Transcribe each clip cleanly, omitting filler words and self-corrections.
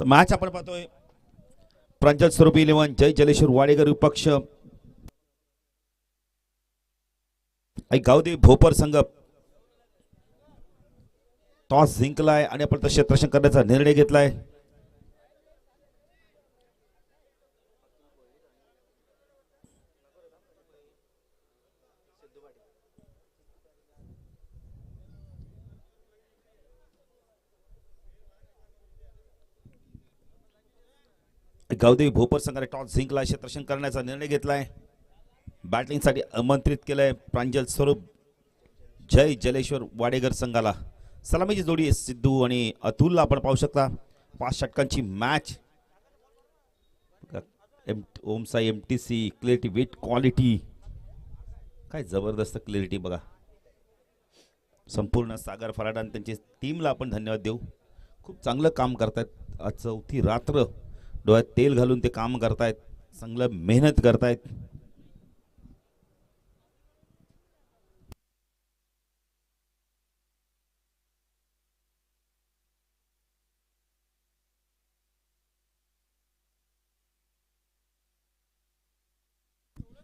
तर मॅच आपण पाहतोय प्रांजल स्वरूप 11 जय जलेश्वर वाडेकर विपक्ष गावदेवी भोपर संघ टॉस जिंकलाय आणि आपण क्षेत्ररक्षण करण्याचा निर्णय घेतलाय। गावदेवी भोपर संघाने टॉस जिंकलाय, क्षेत्ररक्षण करण्याचा निर्णय घेतलाय। बॅटिंगसाठी आमंत्रित केलंय प्रांजल स्वरूप जय जलेश्वर वाडेकर संघाला। सलामीची जोडी सिद्धू आणि अतुलला आपण पाहू शकता। 5 षटकांची match. Omsai MTC clarity with quality, काय जबरदस्त क्लिअरिटी बघा। संपूर्ण सागर फराड आणि त्यांची टीमला आपण धन्यवाद देऊ। खूप चांगलं काम करतायत। आज चौथी रात्र डोळ्यात तेल घालून ते काम करतायत, चांगलं मेहनत करतायत।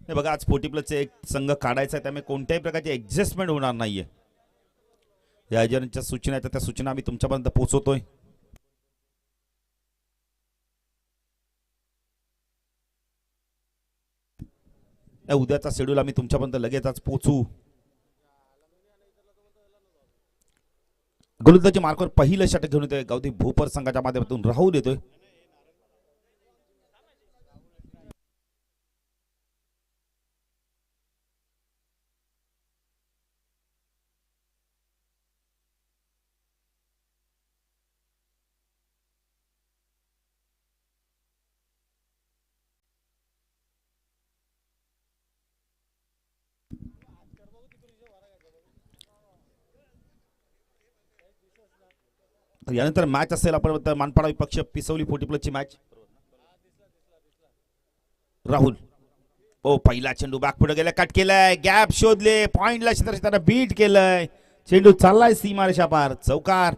हे बघा, आज 40 प्लसचे एक संघ काढायचा आहे, त्यामुळे कोणत्याही प्रकारची ऍडजस्टमेंट होणार नाहीये। या आयोजनाच्या सूचना आहेत, त्या सूचना आम्ही तुमच्यापर्यंत पोहोचवतोय। उद्याचा शेड्यूल आम्ही तुमच्यापर्यंत लगेचच पोहोचू। गोलंदाजी मार्कवर पहिलं षटक घेऊन येतोय गावदेवी भोपर संघाच्या माध्यमातून राहुल येतोय। यानंतर मॅच असेल आपण मानपाडा विपक्ष पिसवली 40 प्लसची मॅच। राहुल ओ पहिला चेंडू बॅक पुढे गेला, कट केलाय, गॅप शोधले, पॉइंटला क्षेत्ररक्षकाने बीट केलंय, चेंडू चाललाय सीमारेषा पार, चौकार।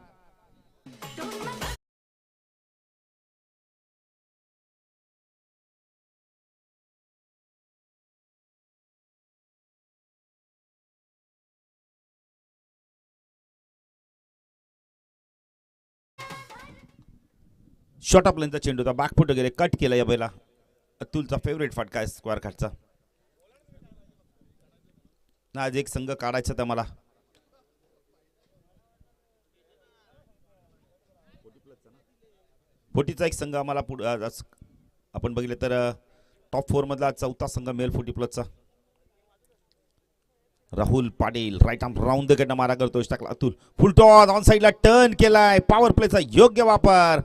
शॉर्ट ऑफ लाईनचा चेंडू होता, बॅक फुट गेले, कट केला। या बैला अतुलचा फेवरेट फटका आहे स्क्वेअर कटचा। आज एक संघ काढायचा तर मला फोर्टीचा एक संघ आम्हाला आपण बघितलं तर टॉप 4 मधला चौथा संघ मेल 40 प्लसचा। Rahul Patil right arm round the गेटनं मारा करतोय, टाकला अतुल, फुल टॉस ऑन साइडला टर्न केलाय, पॉवर प्लेचा योग्य वापर,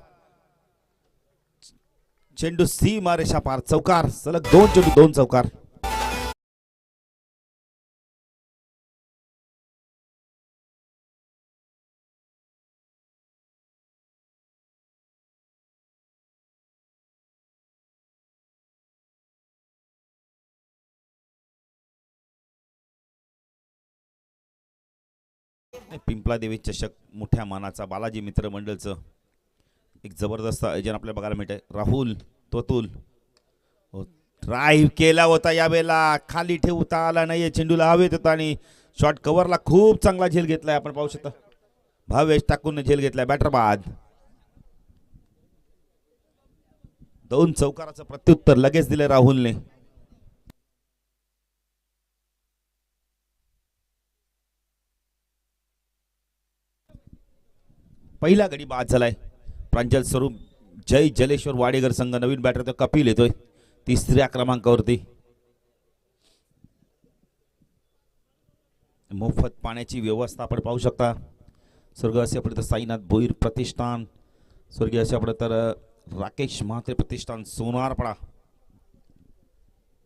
चेंडू सीमारेषा पार, चौकार। सलग 2 चेंडू 2 चौकार। पिंपला देवी चषक मोठ्या मानाचा बालाजी मित्र मंडळचं एक जबरदस्त आयोजन आपल्याला बघायला मिळतंय। राहुल तोतुल ड्राईव्ह केला होता, यावेळेला खाली ठेवता आला नाहीये, चेंडूला हवेत होता आणि शॉट कव्हरला खूप चांगला झेल घेतलाय। आपण पाहू शकता भावेश टाकून झेल घेतलाय, बॅटर बाद। 2 चौकाराचं प्रत्युत्तर लगेच दिले राहुलने। पहिला गडी बाद झालाय। प्रांजल स्वरूप जय जलेश्वर वाडेकर संघ नवीन बॅटर तो कपिल येतोय 3ऱ्या क्रमांकावरती। मोफत पाण्याची व्यवस्था आपण पाहू शकता। स्वर्गीय आपण साईनाथ भोईर प्रतिष्ठान, स्वर्गीय आपण तर राकेश म्हात्रे प्रतिष्ठान सोनारपाडा,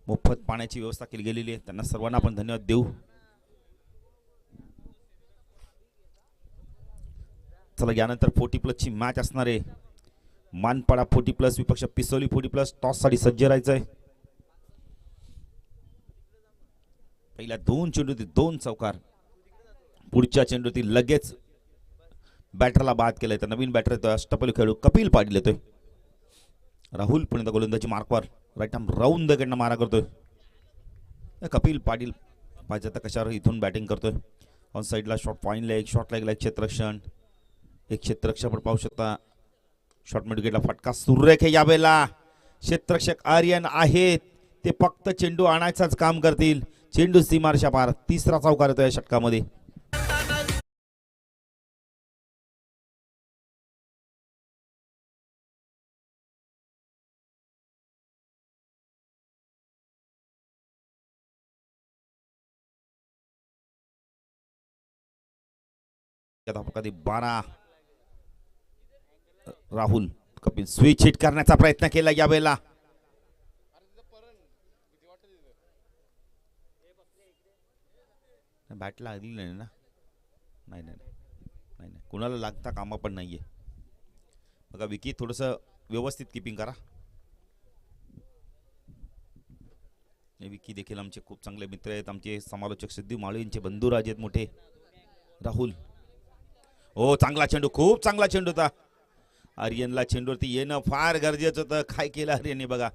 मोफत पाण्याची व्यवस्था केली गेलेली आहे, त्यांना सर्वांना आपण धन्यवाद देऊ। चला यानंतर 40 प्लसची मॅच असणार आहे। मानपाडा 40 प्लस विपक्ष पिसोली 40 प्लस। टॉस साठी सज्ज राहायचंय। पहिल्या 2 चेंडूतील 2 चौकार, पुढच्या चेंडूतील लगेच बॅटरला बाद केलंय, तर नवीन बॅटर अष्टपैलू खेळाडू कपिल पाटील येतोय। राहुल पुणे गोलंदाजी मार्कवर राईट आर्म राऊंड द कडनं मारा करतोय. कपिल पाटील पाहिजे तर कशावर इथून बॅटिंग करतोय. ऑन साईडला शॉर्ट पॉईंट लेग, शॉर्ट लेगला एक क्षेत्ररक्षण, एक क्षेत्ररक्षक आपण पाहू शकता. शॉर्ट मिड विकेटला फटका सुरेख आहे यावेळेला. क्षेत्ररक्षक आर्यन आहेत ते फक्त चेंडू आणायचाच काम करतील. चेंडू सीमारेषा पार. तिसरा चौकार येतो या षटकामध्ये. कधी 12 राहुल कपिल स्विच हिट करण्याचा प्रयत्न केला यावेळेला. बॅटला आली नाही ना. नाही नाही नाही नाही कुणाला लागता कामा पण नाहीये. बघा विकी थोडस व्यवस्थित किपिंग करा. विकी देखील आमचे खूप चांगले मित्र आहेत. आमचे समालोचक सिद्धू माळू यांचे बंधुराज आहेत मोठे. राहुल हो चांगला चेंडू, खूप चांगला चेंडू होता. आर्यनला चेंडूवरती येणं फार गरजेचं होतं. काय केलं आर्यनने बघा.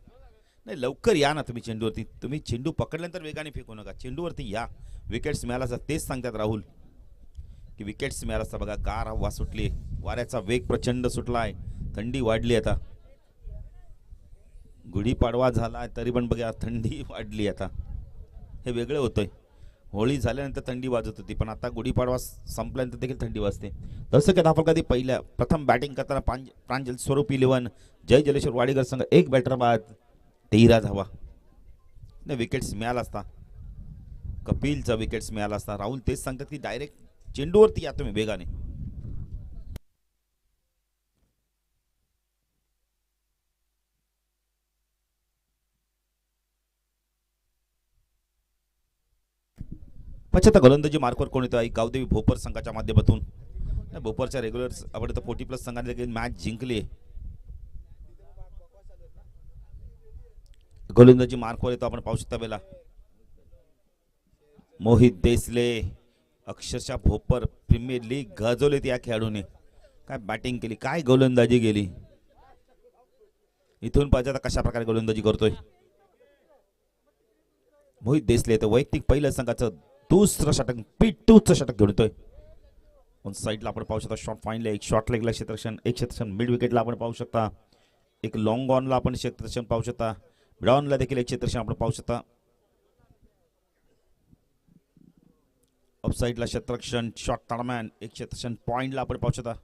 नाही लवकर या ना तुम्ही चेंडूवरती. तुम्ही चेंडू पकडल्यानंतर वेगाने फेकू नका, चेंडूवरती या. विकेट्स मिळाला असता तेच सांगतात राहुल की विकेट्स मिळाला असता. बघा गार हवा सुटली, वाऱ्याचा वेग प्रचंड सुटला आहे, थंडी वाढली. आता गुढीपाडवा झाला तरी पण बघा थंडी वाढली. आता हे वेगळं होतंय. होळी झाल्यानंतर थंडी वाजत होती पण आता गुढीपाडवा संपल्यानंतर देखील थंडी वाजते. तसं काय दाखल कधी पहिल्या प्रथम बॅटिंग करताना प्रांजल स्वरूप 11, जय जलेश्वर वाडेकर संघ एक बॅटर बाद 13 धावा. नाही विकेट्स मिळाला असता, कपिलचा विकेट्स मिळाला असता. राहुल तेच सांगतात की डायरेक्ट चेंडूवरती या तुम्ही वेगाने. पश्चात गोलंदाजी मार्कवर कोण येतं? गावदेवी भोपर संघाच्या माध्यमातून. भोपरच्या रेग्युलर आपण 40+ संघाने देखील मॅच जिंकली. गोलंदाजी मार्कवर येतो आपण पाहू शकता. बेला मोहित देसले अक्षरशः भोपर प्रीमियर लीग गाजवले या खेळाडूने. काय बॅटिंग केली, काय गोलंदाजी केली. इथून पाहिजे कशा प्रकारे गोलंदाजी करतोय मोहित देसले. तर वैयक्तिक पहिल्या संघाचं दुसरं षटक, P2चं षटक घेऊन येतोय. ऑन साईडला आपण पाहू शकता शॉर्ट फाईनला एक, शॉर्ट लेगला क्षेत्ररक्षण, एक क्षेत्ररक्षण मिड विकेटला आपण पाहू शकता. एक लॉंग ऑनला आपण क्षेत्ररक्षण पाहू शकता. मिड ऑनला देखील एक क्षेत्ररक्षण आपण पाहू शकता. ऑफ साईडला क्षेत्ररक्षण, शॉर्ट ताडमॅन, एक क्षेत्ररक्षण पॉईंटला आपण पाहू शकता.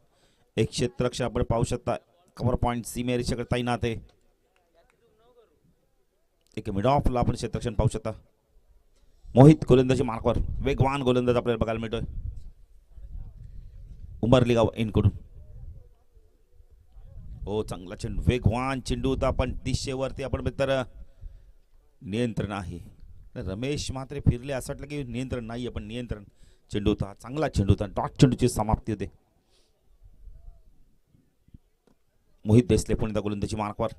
एक क्षेत्ररक्षण आपण पाहू शकता कव्हर पॉईंट सीमेरेषेकडे तैनात आहे. एक मिड ऑफला आपण क्षेत्ररक्षण पाहू शकता. मोहित गोलंदाजी मार्कवर, वेगवान गोलंदाज आपल्याला बघायला मिळतोय उमरली गाव इनकडून. हो चांगला चेंडू, वेगवान चेंडू होता पण दिशेवरती आपण तर नियंत्रण आहे. रमेश मात्र फिरले असं वाटलं की नियंत्रण नाही पण नियंत्रण चेंडू होता. चांगला चेंडू होता. डॉट चेंडूची समाप्ती होते. मोहित देसले पुणे गोलंदाजी मार्कवर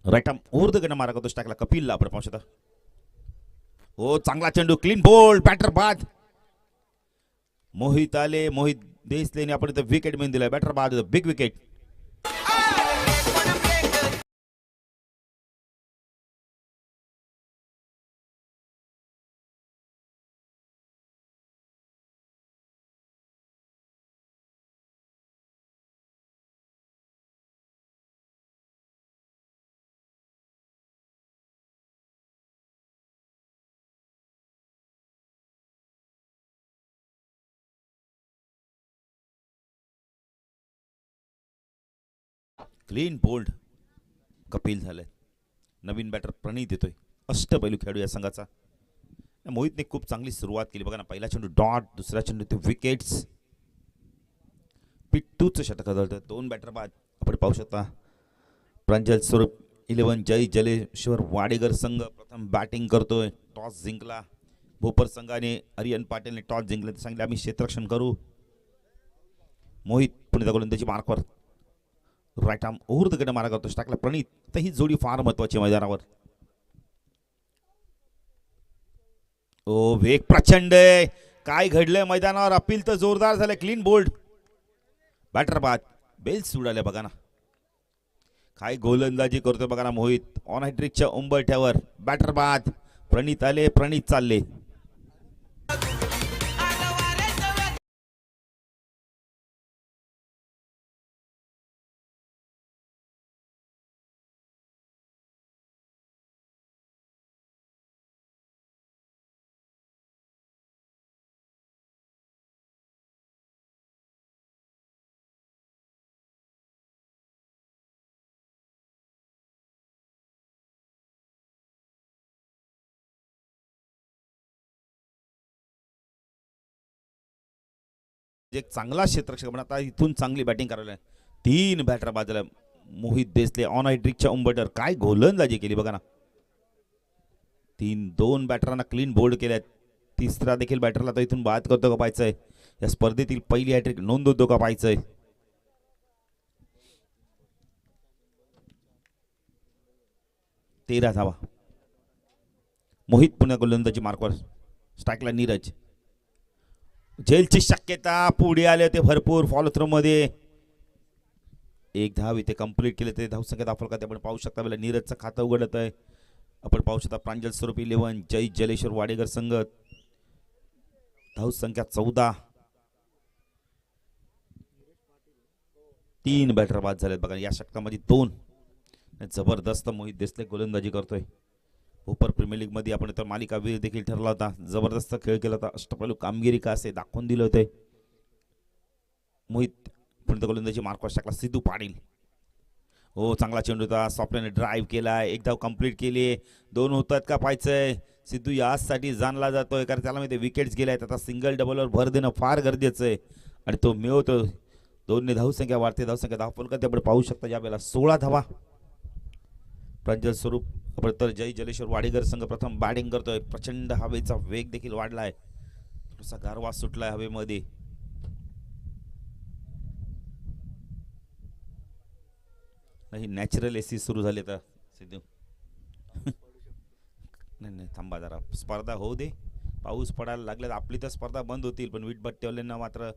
राईट आर्म ऊर्ध्वकडे मारा करतो. टाकला कपिलला आपण पाहू शकता. हो चांगला चेंडू, क्लीन बोल्ड, बॅटर बाद. मोहित आले, मोहित देसलेने आपण इथं विकेट मिळून दिलाय. बॅटर बाद, big wicket. Clean bowled Kapil झालंय. नवीन बॅटर प्रणीत येतोय, अष्टपैलू खेळाडू या संघाचा. मोहितने खूप चांगली सुरुवात केली बघा ना. पहिला चेंडू डॉट, दुसरा चेंडू ते विकेट्स. P2चं षटक आढळतं. 2 बॅटर बाद आपण पाहू शकता. प्रांजल स्वरूप 11, जय जलेश्वर वाडेकर संघ प्रथम बॅटिंग करतोय. टॉस जिंकला भोपर संघाने. आर्यन पाटीलने टॉस जिंकले, सांगितले आम्ही क्षेत्ररक्षण करू. मोहित पुणे गोलंदाजी मार्कवर राईट आर्म ऊर्ध्वकडे मारा करतो. टाकला प्रणीत. तर ही जोडी फार महत्वाची मैदानावर. ओ वेग प्रचंड आहे. काय घडलंय मैदानावर. अपील तर जोरदार झालं. क्लीन बोल्ड, बॅटर बाद, बेल्स उडाले बघा ना. काय गोलंदाजी करतोय बघा ना मोहित. ऑन हॅट्रिकच्या उंबरठ्यावर बॅटर बाद. प्रणित आले, प्रणित चालले. एक चांगला क्षेत्ररक्षक पण आता इथून चांगली बॅटिंग करायला. 3 बॅटर बाजूला. मोहित देसले ऑन हायड्रिकच्या उंबरठ्यावर काय गोलंदाजी केली बघा ना. 2 बॅटरांना क्लीन बोल्ड केल्यात. तिसरा देखील बॅटरला तर इथून बाद करतो का पाहायचंय. या स्पर्धेतील पहिली हॅट्रिक नोंदवतो का पाहायचंय. तेरा धावा. मोहित पुन्हा गोलंदाजी मार्कवर. स्ट्राईकला नीरज. झेलची शक्यता. पुढे आले होते भरपूर फॉलो थ्रो मध्ये. 1 धाव इथे कंप्लीट केले ते धावसंख्या दाखल करते आपण पाहू शकता. मला नीरजचं खातं उघडत आहे आपण पाहू शकता. प्रांजल स्वरूप 11. जय जलेश्वर वाडेकर संघ. धावसंख्या 14. 3 बॅटर बाद झालेत बघा या षटकामध्ये 2. जबरदस्त मोहित देसले गोलंदाजी करतोय. भोपर प्रीमियर लीग मध्ये आपण तर मालिकावीर देखील ठरला होता. जबरदस्त खेळ केला होता. अष्टपैलू कामगिरी का असे दाखवून दिले होते. मोहित पुन्हा गोलंदाजी मार्कवर टाकला. सिद्धू पाटील. हो चांगला चेंडू होता. सॉफ्टवेअरने ड्राईव्ह केला. 1 धाव कंप्लीट केली. 2 होतात का पाहायचंय. सिद्धू यासाठी जाणला जातोय कारण त्याला माहिती विकेट्स गेल्यात. आता सिंगल डबलवर भर देणं फार गरजेचं आहे आणि तो मिळवतो. 2 धावसंख्या वाढते. धावसंख्या दाखल करते आपण पाहू शकता. यावेळेला 16 धावा. प्रांजल स्वरूप तर जय जलेश्वर वाडेकर संघ प्रथम बॅटिंग करतोय. प्रचंड हवेचा वेग देखील वाढलाय. थोडासा गारवा सुटलाय हवेमध्ये. नाही नॅचरल एसी सुरू झाले तर सिद्धू. नाही थांबा जरा स्पर्धा होऊ दे. पाऊस पडायला लागले तर आपली तर स्पर्धा बंद होतील पण वीटभट्टीवाल्यांना मात्र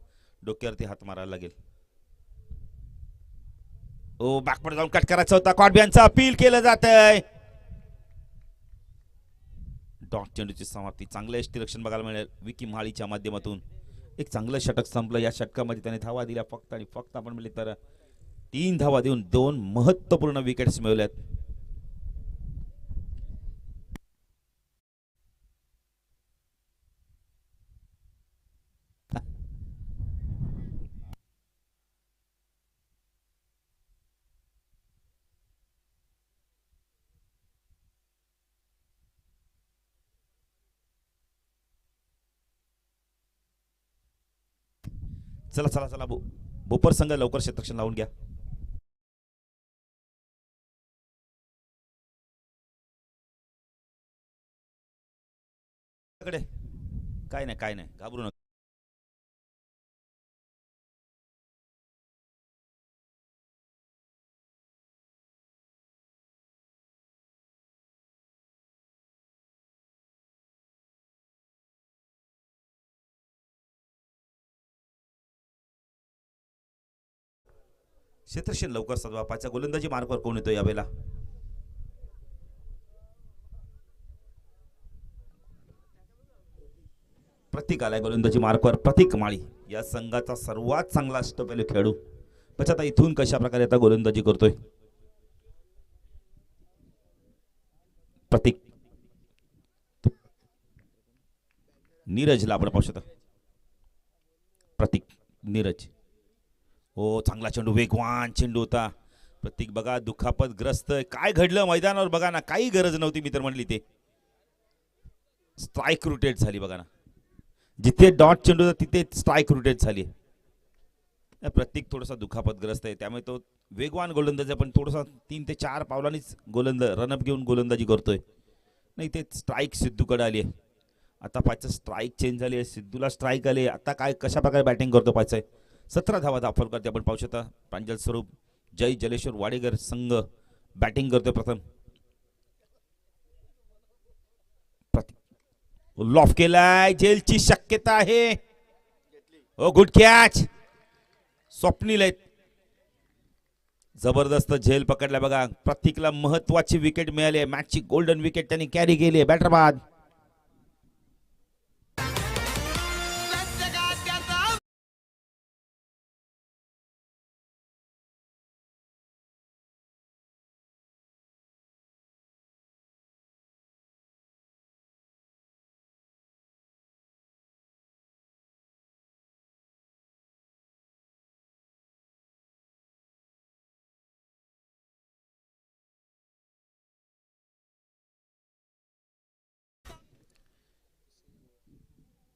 डोक्यावरती हात मारायला लागेल. ओ बॅकवर्ड जाऊन कट करायचा होता. कॉटबियांचं अपील केलं जात आहे. डॉट चेंडूची समाप्ती. चांगलं यष्टीरक्षण बघायला मिळेल विकी माळीच्या माध्यमातून. एक चांगलं षटक संपलं. या षटकामध्ये त्याने धावा दिल्या फक्त आणि फक्त आपण म्हणले तर 3 धावा देऊन 2 महत्त्वपूर्ण विकेट्स मिळवल्यात. चला चला चला भोपर संघ लवकर क्षेत्ररक्षण लावून घ्या. काय नाही घाबरू नका. क्षेत्ररक्षण लवकर सजवा. पाचच्या गोलंदाजी मार्कवर कोण येतो यावेळेला. प्रतीक आलाय गोलंदाजी मार्कवर. प्रतीक माळी या संघाचा सर्वात चांगला अष्टपैलू खेळाडू. पण आता इथून कशा प्रकारे आता गोलंदाजी करतोय प्रतीक. नीरजला आपण पाहू शकता. प्रतीक नीरज. हो चांगला चेंडू. वेगवान चेंडू होता. प्रतीक बघा दुखापत ग्रस्त. काय घडलं मैदानावर बघा ना. काही गरज नव्हती मित्र म्हणली ते. स्ट्राईक रोटेट झाली बघा ना. जिथे डॉट चेंडू होता तिथे स्ट्राईक रोटेट झाली. प्रत्येक थोडासा दुखापतग्रस्त आहे त्यामुळे तो वेगवान गोलंदाज पण थोडासा 3 ते 4 पावलांनीच रनअप घेऊन गोलंदाजी करतोय. नाही ते स्ट्राईक सिद्धूकडे आली आहे. आता पाहायचं स्ट्राईक चेंज झाली आहे. सिद्धूला स्ट्राईक आली. आता काय कशा प्रकारे बॅटिंग करतो पाहायचंय. 17 धावा दाखल करते आपण पाहू शकता. प्रांजल स्वरूप जय जलेश्वर वाडेकर संघ बॅटिंग करतोय प्रथम. लॉफ केलाय. जेलची शक्यता आहे. ओ गुड कॅच. स्वप्नील आहेत. जबरदस्त झेल पकडला बघा. प्रत्येकाला महत्वाची विकेट मिळाली आहे. मॅचची गोल्डन विकेट त्यांनी कॅरी केली आहे. बॅटर बाद.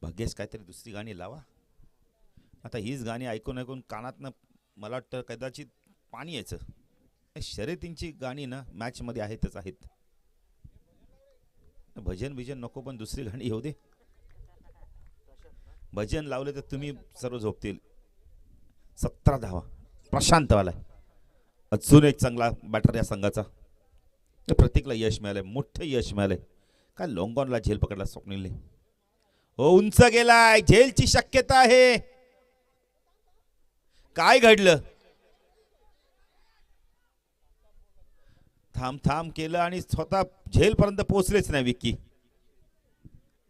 भाग्येश काहीतरी दुसरी गाणी लावा. आता हीच गाणी ऐकून ऐकून कानातनं मला वाटतं कदाचित पाणी यायचं. शर्यतींची गाणी ना मॅचमध्ये आहेतच आहेत. भजन बिजन नको, पण दुसरी गाणी येऊ दे. भजन लावले तर तुम्ही सर्व झोपतील. 17 धावा प्रशांत वाला. अजून एक चांगला बॅटर या संघाचा. प्रत्येकला यश मिळालंय, मोठं यश मिळालंय. काय लॉंगॉनला झेल पकडला स्वप्नीलने. हो, उंच गेलाय. झेलची शक्यता आहे. काय घडलं. थांब थांब केलं आणि स्वतः झेल पर्यंत पोहोचलेच नाही विक्की.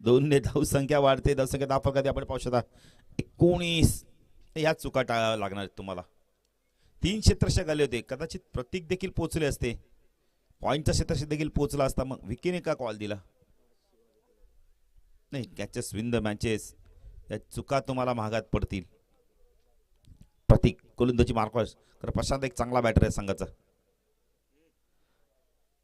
2 ने धावसंख्या वाढते. धावसंख्या दाखल कधी आपण पाहू शकता 19. ह्या चुका टाळाव्या लागणार आहेत तुम्हाला. 3 क्षेत्ररक्षक आले होते. कदाचित प्रतीक देखील पोहोचले असते. पॉईंटचा क्षेत्ररक्षक देखील पोहोचला असता. मग विकीने का कॉल दिला नाही. Catches win the matches. या चुका तुम्हाला महागात पडतील. प्रतीक गोलंदाजी मार्कर्स. तर प्रशांत एक चांगला बॅटर आहे संघाचा.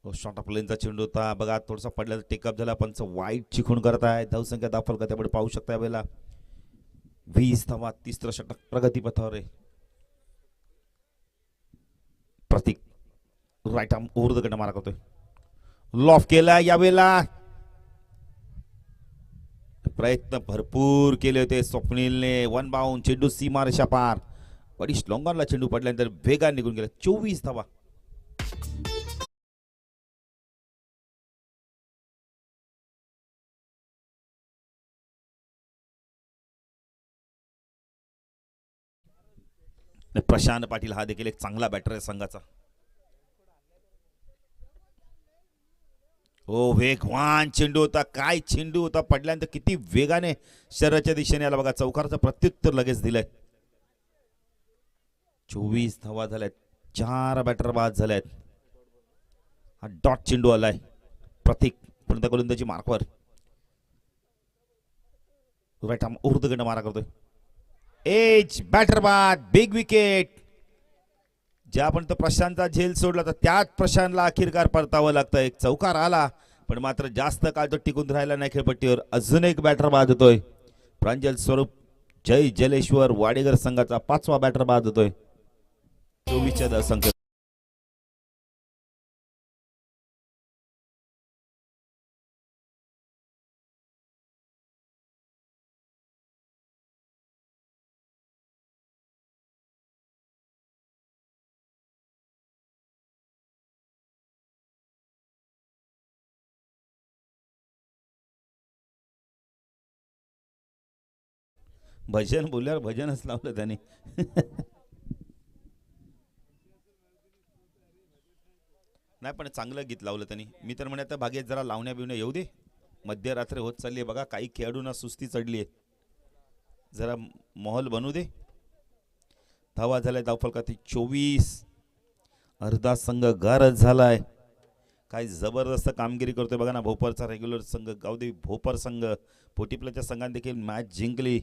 शॉर्ट ऑफ लेनचा चेंडू होता बघा. थोडासा पडल्याचा टेकअप झाला. पंच वाईट चिखून करत आहे. धावसंख्या दाखल का त्यामुळे पाहू शकता यावेळेला 20 धावा. 30 षटक प्रगतीपथावर आहे. प्रतीक राईट आर्म ओव्हर द गंड मारा करतोय. लॉफ केला यावेळेला. प्रयत्न भरपूर केले होते स्वप्नीलने. 1 बाउंड. चेंडू सीमारेषा पार. बरीच लॉंगॉनला चेंडू पडल्यानंतर वेगाने निघून गेला. 24 धावा. प्रशांत पाटील हा देखील एक चांगला बॅटर आहे संघाचा. हो, वेगवान चेंडू होता. काय चेंडू होता. पडल्यानंतर किती वेगाने शरीराच्या दिशेने आला बघा. चौकाराचं प्रत्युत्तर लगेच दिलंय. 24 धावा झाल्यात. 4 बॅटर बाद झाल्यात. हा डॉट चेंडू आलाय. प्रतीक पर्यंत गोलंदाजी मार्कवर. राईट आर्म ओव्हर द गंड मारा करतोय. एज बॅटर बाद. Big wicket. ज्यापर्यंत प्रशांतचा झेल सोडला तर त्यात प्रशांतला अखेरकार परतावं लागतं. एक चौकार आला पण मात्र जास्त काळ तो टिकून राहिला नाही खेळपट्टीवर. अजून एक बॅटर बाद होतोय. प्रांजल स्वरूप जय जलेश्वर वाडेगर संघाचा 5वा बॅटर बाद होतोय. 24च्या संख्या. भजन बोलल्यावर भजनच लावलं त्याने. नाही पण चांगलं गीत लावलं त्यांनी. मी तर म्हणत भाग्येश जरा लावण्या बिवण्या येऊ दे. मध्यरात्री होत चालली आहे बघा. काही खेळाडूंना सुस्ती चढली आहे. जरा माहोल बनू दे. धावा झालाय. धावफलकात 24. अर्धा संघ गारच झालाय. काय जबरदस्त कामगिरी करतोय बघा ना. भोपरचा रेग्युलर संघ गावदेवी भोपर संघ पोटीप्लाच्या संघाने देखील मॅच जिंकली.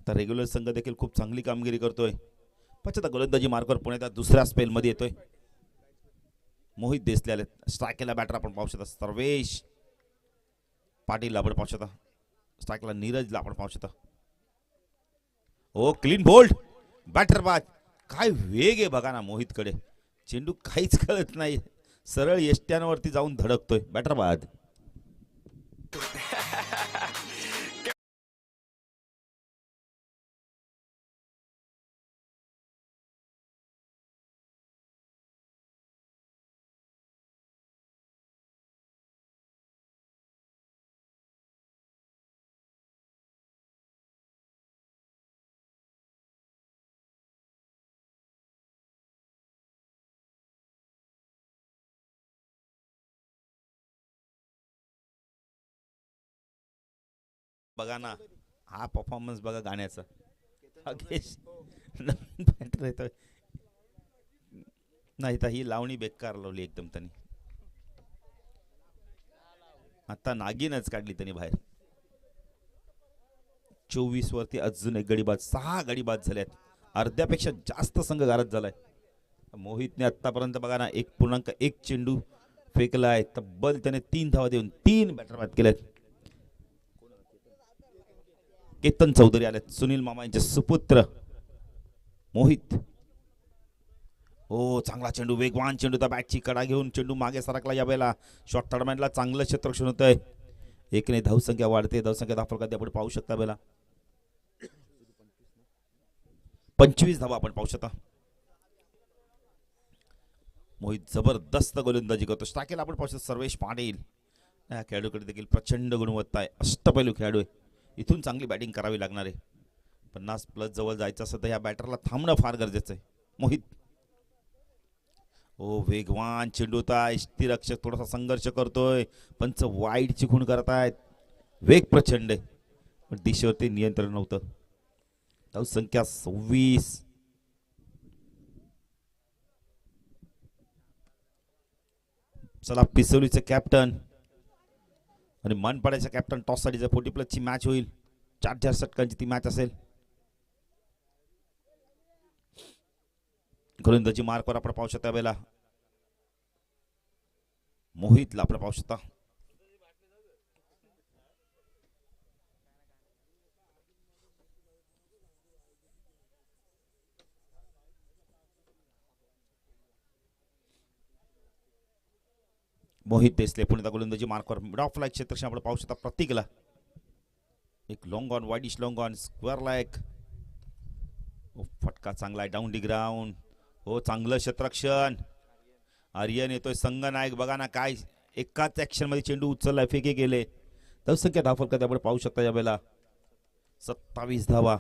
तर रेग्युलर संघ देखील खूप चांगली कामगिरी करतोय. पचता गोलंदाजी मार्कवर पुण्यात दुसऱ्या स्पेलमध्ये येतोय. मोहित देसले आले. स्ट्रायकेला बॅटर आपण पाहू शकता. सर्वेश पाटील आपण पाहू शकता. स्ट्रायकला नीरजला आपण पाहू शकता. ओ क्लीन बोल्ड. बॅटर बाद. काय वेग आहे बघा ना मोहितकडे. चेंडू काहीच कळत नाही. सरळ यष्ट्यांवरती जाऊन धडकतोय. बॅटर बाद. बघा ना, हा परफॉर्मन्स बघा गाण्याचा. अगेश नवीन बॅटर येतोय. नाही तर ही लावणी बेकार लावली एकदम त्यांनी. आता नागिनच काढली त्यांनी बाहेर. 24 वरती अजून एक गडी बाद, 6 गडी बाद झाल्यात. अर्ध्यापेक्षा जास्त संघ गारद झालाय. मोहितने आतापर्यंत बघा ना 1.1 चेंडू फेकलाय. तब्बल त्याने 3 धावा देऊन 3 बॅटर बाद केल्यात. केतन चौधरी आलेत, सुनील मामा यांचे सुपुत्र मोहित. हो चांगला चेंडू, वेगवान चेंडू, त्या बॅटची कडा घेऊन चेंडू मागे सरकला. यावेळेला शॉर्ट टर्नामेंटला चांगलं क्षेत्ररक्षण होत आहे. एकने धावसंख्या वाढते, धावसंख्या दाखल आपण पाहू शकता. बेला 25 धावा आपण पाहू शकता. मोहित जबरदस्त गोलंदाजी करतो. स्ट्रायकेला आपण पाहू शकतो सर्वेश पाटील. या खेळाडूकडे देखील प्रचंड गुणवत्ता आहे. अष्टपैलू खेळाडू आहे. इथून चांगली बॅटिंग करावी लागणार आहे. 50+ जवळ जायचं असेल तर या बॅटरला थांबणं फार गरजेचं आहे. मोहित ओ वेगवान चेंडूता, यष्टीरक्षक थोडासा संघर्ष करतोय. पंच वाईडची खूण करतायत. वेग प्रचंड आहे पण दिशेवरती नियंत्रण नव्हतं. धावसंख्या 26. चला पिसोलीचे कॅप्टन आणि मनपाड्याचे कॅप्टन टॉस साठी 40+ मॅच होईल. 4 षटकांची ती मॅच असेल. गोलंदाजी मार्कवर आपण पाहू शकता. वेळेला मोहितला आपण पाहू शकता. मोहित देसले पुन्हा गोलंदाजी मार्कवर मिड ऑफ लाईक क्षेत्रक्षण आपण पाहू शकता. प्रतीकला एक long on, widish long on, square like. फटका चांगला आहे डाऊन दी ग्राउंड. हो चांगलं क्षेत्ररक्षण. आर्यन येतोय. संघ नायक बघा ना काय एकाच ऍक्शन मध्ये चेंडू उचललाय, फेके गेले. धावसंख्या धावफलकात आपण पाहू शकता. यावेळेला 27 धावा.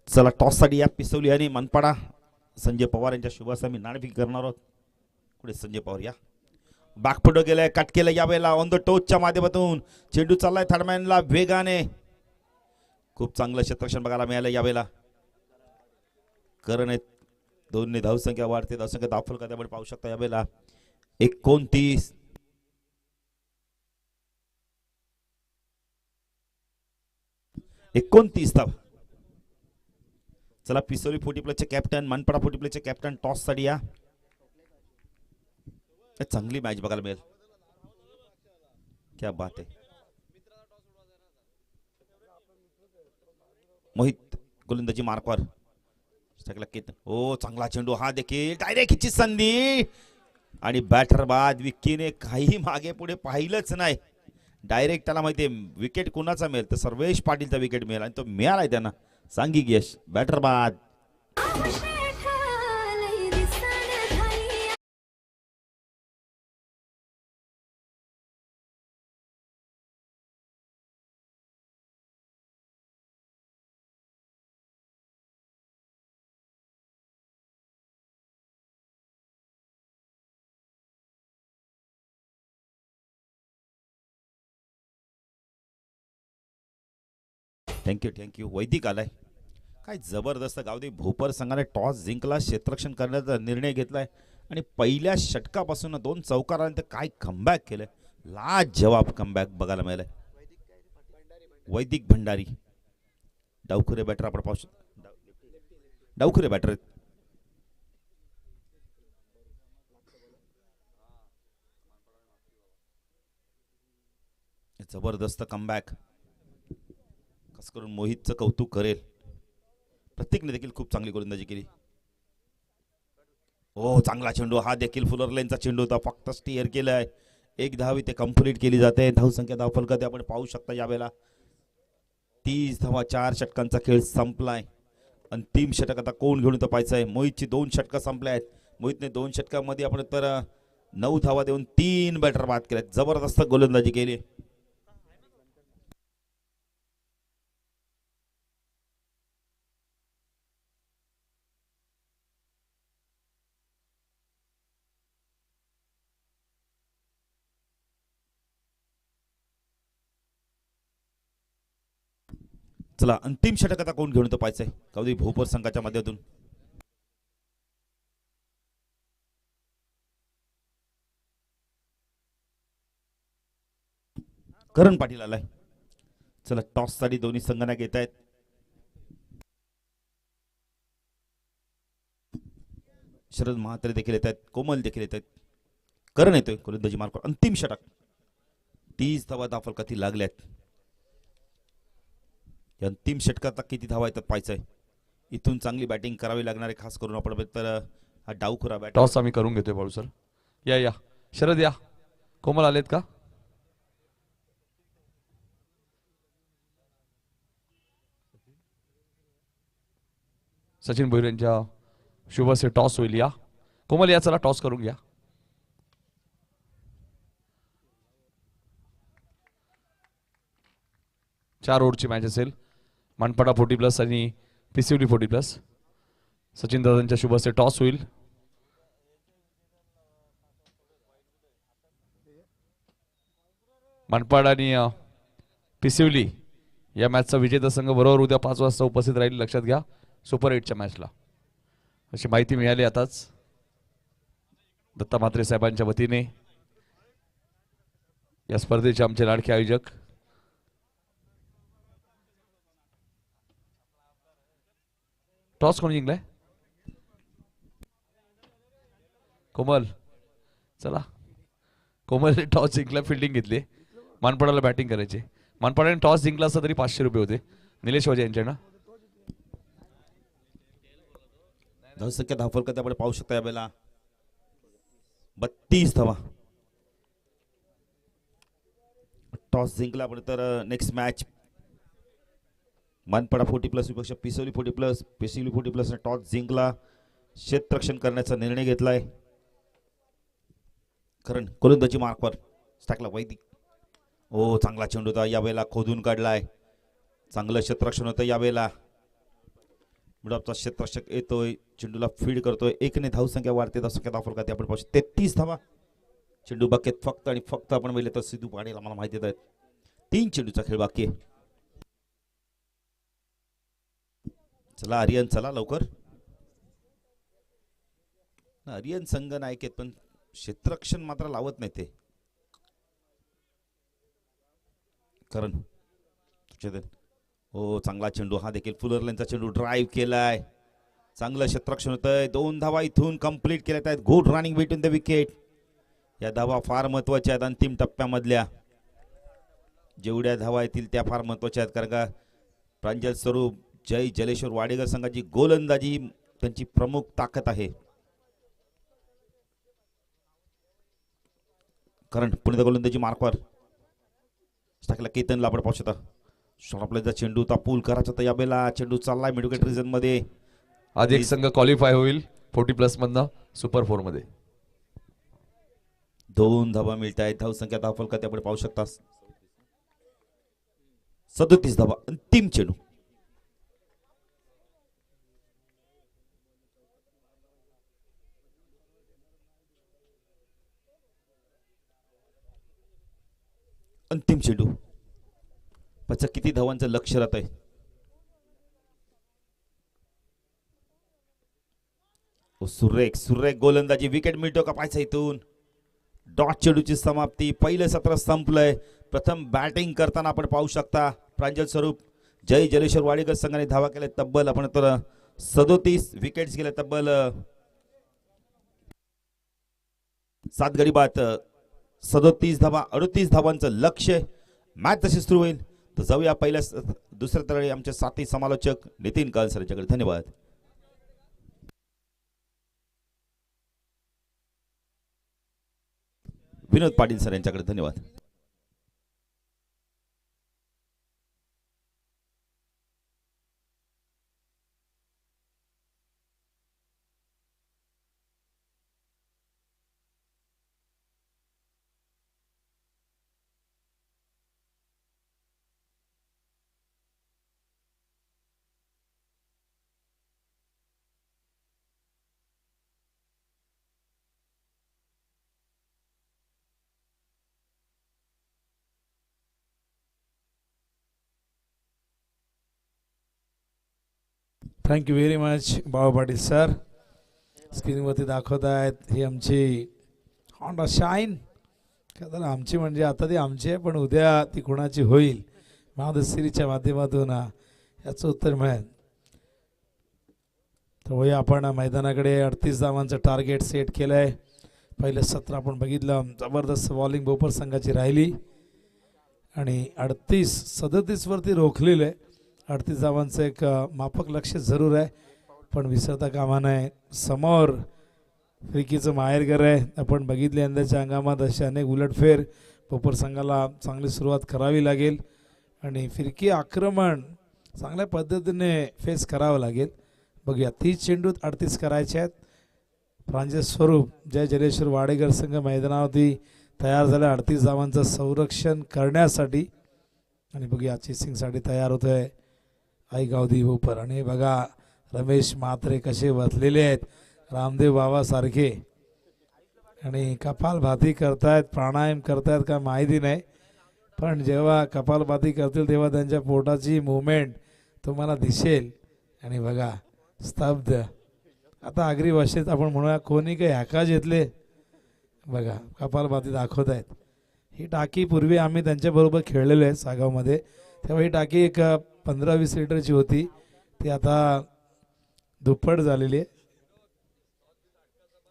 चला टॉस साठी या पिसवली आणि मनपाडा संजय पवार यांच्या शुभास आम्ही नाणेफेक करणार आहोत. पुढे संजय पवार या बॅकफुट गेलाय, कट केलं. यावेळेला ऑन द टोचच्या माध्यमातून चेंडू चाललाय थर्डमॅनला वेगाने. खूप चांगलं क्षेत्ररक्षण बघायला मिळालं. यावेळेला करण दोन्ही धावसंख्या वाढते. धावसंख्या दाखल आपण पाहू शकता. यावेळेला 29. धाव. चला पिसोली 40+ कॅप्टन, मनपाडा 40+ कॅप्टन टॉस साठी या. चांगली मॅच बघायला मिळेल. क्या बात आहे. मोहित गोलंदाजी मार्कवर. हो चांगला चेंडू, हा देखील डायरेक्ट हिची संधी आणि बॅटर बाद. विक्कीने काही मागे पुढे पाहिलंच नाही. डायरेक्ट त्याला माहिती आहे विकेट कुणाचा मिळेल तर सर्वेश पाटीलचा विकेट मिळेल आणि तो मिळालाय त्यांना. सांघिक यश. बॅटर बाद. थँक्यू. वैदिक आलाय. काय जबरदस्त गावदे भोपर संघाने टॉस जिंकला, क्षेत्ररक्षण करण्याचा निर्णय घेतलाय आणि पहिल्या षटकापासून 2 चौकारानंतर काय कमबॅक केलंय. लाजवाब कमबॅक बघायला मिळालाय. वैदिक भंडारी डावखुरे बॅटर आपण पाहू शकतो. डावखुरे बॅटर जबरदस्त कमबॅक. खास करून मोहितचं कौतुक करेल. प्रत्येकने देखील खूप चांगली गोलंदाजी केली. हो चांगला चेंडू, हा देखील फुलर लेनचा चेंडू होता. फक्त स्टिअर केलाय. 1 धाव इथे कंप्लीट केली जाते. धावसंख्या धावफलकात आपण पाहू शकता. यावेळेला 30 धावा. 4 षटकांचा खेळ संपलाय. अंतिम षटक आता कोण घेऊन तपायचंय. मोहितची 2 षटकं संपल्या आहेत. मोहितने 2 षटकांमध्ये आपण तर 9 धावा देऊन 3 बॅटर बाद केल्यात. जबरदस्त गोलंदाजी केली. चला अंतिम षटक आता कोण घेऊन तो पाहायचंय कवदी भोपर संघाच्या माध्यमातून. करण पाटील आलाय. चला टॉस साठी दोन्ही संघांना घेत आहेत. शरद महात्रे देखील येत आहेत, कोमल देखील येत आहेत. करण येतोय गोलंदाजी मार्क. अंतिम षटक 30 धावा धाफलकाती लागल्यात. या अंतिम षटकात किती धावा येतात पाहायचंय. इथून चांगली बॅटिंग करावी लागणार आहे, खास करून आपण तर हा डावखुरा बॅट. टॉस आम्ही करून घेतोय बाळू सर. या या शरद या. कोमल आलेत का? सचिन भोईर यांच्या शुभ से टॉस होईल. या कोमल या, चला टॉस करून घ्या. चार ओव्हरची मॅच असेल. मनपाडा 40+ आणि पिसिवली 40+. सचिन दादांच्या शुभ से टॉस होईल. मनपाड आणि पिसिवली या मॅचचा विजेता संघ बरोबर उद्या 5 वाजता उपस्थित राहील, लक्षात घ्या सुपर 8च्या मॅचला. अशी माहिती मिळाली आताच दत्ता म्हात्रे साहेबांच्या वतीने. या स्पर्धेचे आमचे लाडके आयोजक टॉस कोणी जिंकलाय? कोमल. चला कोमल टॉस जिंकला, फिल्डिंग घेतली. मानपाडाला बॅटिंग करायची. मानपाडाने टॉस जिंकला असता तरी 500 रुपये होते निलेश वाजे यांच्याकडे. धावसंख्या धावफलकात आपण पाहू शकता यावेळेला 32 धावा. टॉस जिंकला आपण तर नेक्स्ट मॅच मनपाडा 40+ विपक्ष पिसोली 40+. पिसोली 40+ टॉस जिंकला, क्षेत्ररक्षण करण्याचा निर्णय घेतलाय. कारण गोलंदाजी मार्कवर टाकला वैदिक. ओ चांगला चेंडू होता यावेळेला, खोदून काढलाय. चांगलं क्षेत्ररक्षण होतं यावेळेला. मिडॉपचा क्षेत्ररक्षक येतोय, चेंडूला फीड करतोय. 1ने धावसंख्या वाढते. धावसंख्या धावफलकात आपण पाहू 33 धावा. चेंडू बाकीत फक्त आणि फक्त आपण पाहिले तर सिद्धू पाटील आम्हाला माहिती देत आहेत. 3 चेंडूचा खेळ बाकी आहे. चला आर्यन चला लवकर. आर्यन संघ नायक आहेत पण क्षेत्ररक्षण मात्र लावत नाही ते. करण हो चांगला चेंडू, हा देखील फुलरलेनचा चेंडू ड्राईव्ह केलाय. चांगलं क्षेत्ररक्षण होतंय. 2 धावा इथून कंप्लीट केल्यात आहेत. Good running between the wicket. या धावा फार महत्वाच्या आहेत अंतिम टप्प्यामधल्या. जेवढ्या धावा येतील त्या फार महत्वाच्या आहेत, कारण का प्रांजल स्वरूप जय जलेश्वर वाडेकर संघाची गोलंदाजी त्यांची प्रमुख ताकद आहे. कारण पुणे गोलंदाजी मार्कवर टाकला केतनला आपण पाहू शकता. आपल्याचा चेंडू होता पूल करायचा तर यावेळेला चेंडू चाललाय मिडविकेट रिजन मध्ये. आज एक संघ क्वालिफाय होईल 40+ मधनं सुपर 4 मध्ये. 2 धावा मिळत आहेत. धावसंख्या धावफलकात आपण पाहू शकता 37 धावा. अंतिम चेंडू अंतिम चेंडू. पचा किती धावांचं लक्ष राहत आहे. सुरेख सुरेख गोलंदाजी. विकेट मिळतो का पाहायचा इथून. डॉट चेंडूची समाप्ती. पहिलं सत्र संपलंय. प्रथम बॅटिंग करताना आपण पाहू शकता प्रांजल स्वरूप जय जलेश्वर वाडेकर संघाने धावा केल्या तब्बल आपण तर 37. विकेट्स गेल्या तब्बल 7 गडी बाद. 37 धावा. 38 धावांचं लक्ष्य. मॅच तशी सुरू होईल. तर जाऊया पहिल्या दुसऱ्या तळी आमचे साथी समालोचक नितीन काल सर यांच्याकडे. धन्यवाद. विनोद पाटील सर यांच्याकडे. धन्यवाद. Thank you very much Baba Patil sir. स्क्रीनवरती दाखवत आहेत ही आमची होंडा शाईन. तर आमची म्हणजे आता ती आमची आहे, पण उद्या ती कोणाची होईल महादेव सिरीजच्या माध्यमातून याचं उत्तर मिळेल. तर वय आपण मैदानाकडे 38 धावांचं टार्गेट सेट केलं आहे. पहिलं सत्र आपण बघितलं, जबरदस्त बॉलिंग बोपर संघाची राहिली आणि 38-37 वरती रोखलेलं आहे. 38 धावांचं एक माफक लक्ष जरूर आहे, पण विसरता कामा नये. समोर फिरकीचं माहेरघर आहे. आपण बघितले यंदाच्या हंगामात असे अनेक उलटफेर. बोपर संघाला चांगली सुरुवात करावी लागेल आणि फिरकी आक्रमण चांगल्या पद्धतीने फेस करावं लागेल. बघूया 30 चेंडूत 38 करायचे आहेत. प्रांजल स्वरूप जय जलेश्वर वाडेकर संघ मैदानावरती तयार झाला 38 धावांचं संरक्षण करण्यासाठी. आणि बघूया चेसिंगसाठी तयार होत आहे आई गावदी बोपर. आणि बघा रमेश म्हात्रे कसे बसलेले आहेत रामदेव बाबा सारखे, आणि कपालभाती करतायत, प्राणायाम करतायत का माहिती नाही, पण जेव्हा कपालभाती करतील तेव्हा त्यांच्या पोटाची मुवमेंट तुम्हाला दिसेल. आणि बघा स्तब्ध. आता आगरी भाषेत आपण म्हणूया कोणी काही हॅका घेतले. बघा कपालभाती दाखवत आहेत. ही टाकी पूर्वी आम्ही त्यांच्याबरोबर खेळलेलो आहे सागावमध्ये, तेव्हा ही टाकी एक 15-20 लिटरची होती. ती आता दुप्पट झालेली आहे.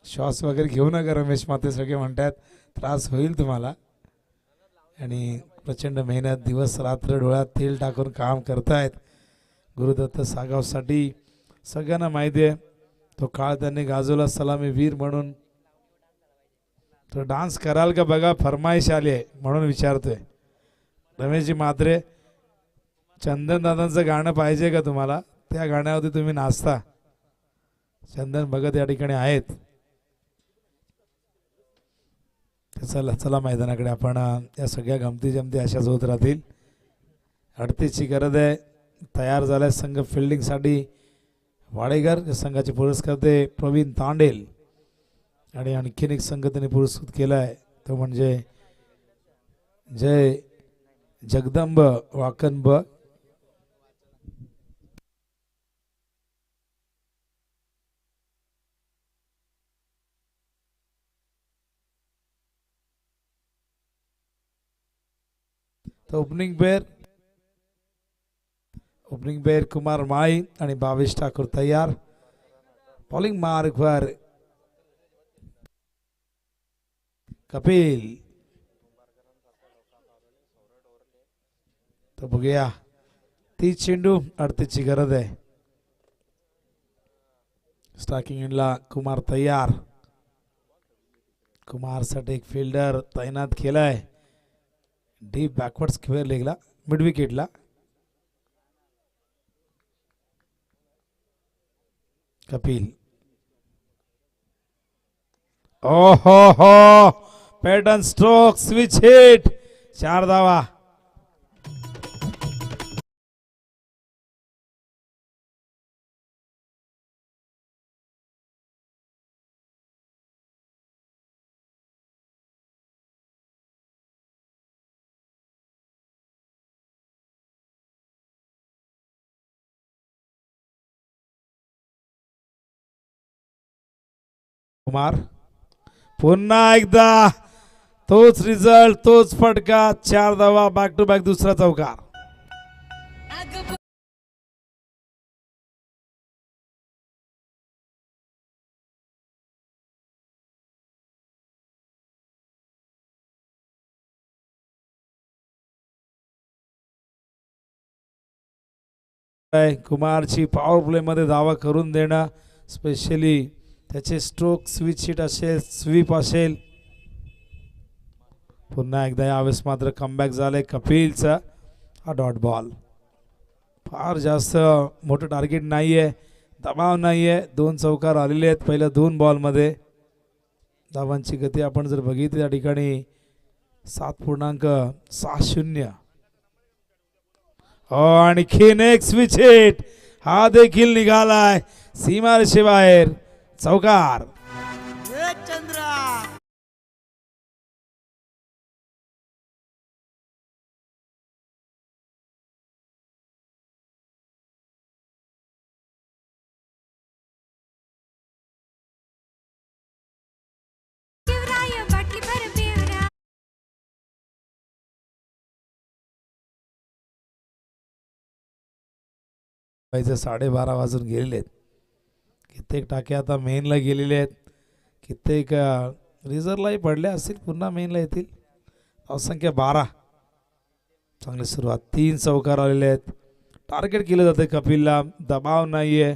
श्वास वगैरे घेऊ नका रमेश माते सगळे म्हणतात, त्रास होईल तुम्हाला. आणि प्रचंड मेहनत, दिवस रात्र डोळ्यात तेल टाकून काम करतायत गुरुदत्त सागावसाठी. सगळ्यांना माहिती आहे तो काळ त्यांनी गाजवला सलामी वीर म्हणून. तो डान्स कराल का बघा, फरमाईश आली आहे म्हणून विचारतोय. रमेशजी म्हात्रे, चंदन दादांचं गाणं पाहिजे का तुम्हाला? त्या गाण्यावरती तुम्ही नाचता. चंदन भगत या ठिकाणी आहेत. चला चला मैदानाकडे आपण. या सगळ्या गमती जमती अशाच होत राहतील. 38ची गरज आहे. तयार झालाय संघ फिल्डिंगसाठी. वाडेकर या संघाचे पुरस्कर्ते प्रवीण तांडेल, आणि आणखीन एक संघ त्यांनी पुरस्कृत केला आहे तो म्हणजे जय जगदंब वाकनब. तर ओपनिंग पेअर कुमार माई आणि भावेश ठाकूर तयार. बॉलिंग मार्कवर कपिल. तर बघूया 30 चेंडू 38ची गरज आहे. स्ट्रायकिंग एंडला कुमार तयार. कुमारसाठी एक फिल्डर तैनात केलाय डीप बॅकवर्ड स्क्वेअर लेगला, मिड विकेटला. कपिल. ओहो हो, पॅटर्न स्ट्रोक, स्विच हिट, 4 धावा. कुमार पुन्हा एकदा तोच रिझल्ट, तोच फटका, 4 धावा, बॅक टू बॅक दुसरा चौकार. कुमारची पॉवर प्ले मध्ये धावा करून देणं, स्पेशली त्याचे स्ट्रोक, स्विच हिट असेल, स्वीप असेल. पुन्हा एकदा यावेळेस मात्र कमबॅक झालंय कपिलचा. हा डॉट बॉल. फार जास्त मोठं टार्गेट नाहीये, दबाव नाहीये. 2 चौकार आलेले आहेत पहिल्या 2 बॉलमध्ये. धावांची गती आपण जर बघितली त्या ठिकाणी 7.60. आणखीन एक स्विच हिट, हा देखील निघालाय सीमारेषेबाहेर. चौकार. व्हायचे 12:30 वाजून गेलेले आहेत. कित्येक टाके आता मेनला गेलेले आहेत, कित्येक रिझर्वलाही पडले असतील, पुन्हा मेनला येतील. धावसंख्या 12. चांगली सुरुवात, 3 चौकार आलेले आहेत. टार्गेट केलं जातं कपिलला, दबाव नाही आहे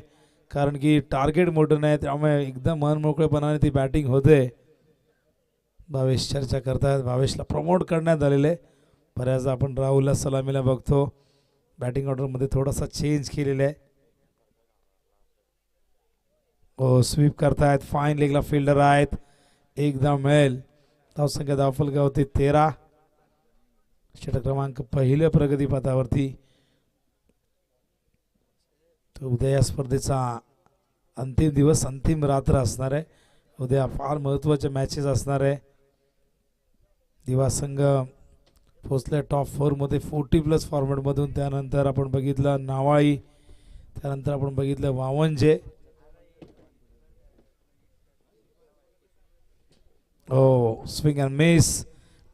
कारण की टार्गेट मोठं नाही, त्यामुळे एकदम मनमोकळेपणाने ती बॅटिंग होते. भावेश चर्चा करतायत, भावेशला प्रमोट करण्यात आलेले आहे. बऱ्याचदा आपण राहुलला सलामीला बघतो, बॅटिंग ऑर्डरमध्ये थोडासा चेंज केलेला आहे. हो, स्वीप करतायत, फाईन लेगला फिल्डर आहेत, एकदा मिळेल. धावसंख्या धावफलकावरती 13. षटक क्रमांक पहिल्या प्रगतीपथावरती. तो उद्या या स्पर्धेचा अंतिम दिवस, अंतिम रात्र असणार आहे. उद्या फार महत्त्वाचे मॅचेस असणार आहे. दिवा संघ पोचले टॉप 4 मध्ये 40+ फॉर्मॅटमधून. त्यानंतर आपण बघितलं नावाई, त्यानंतर आपण बघितलं वावंजे. हो, swing and miss,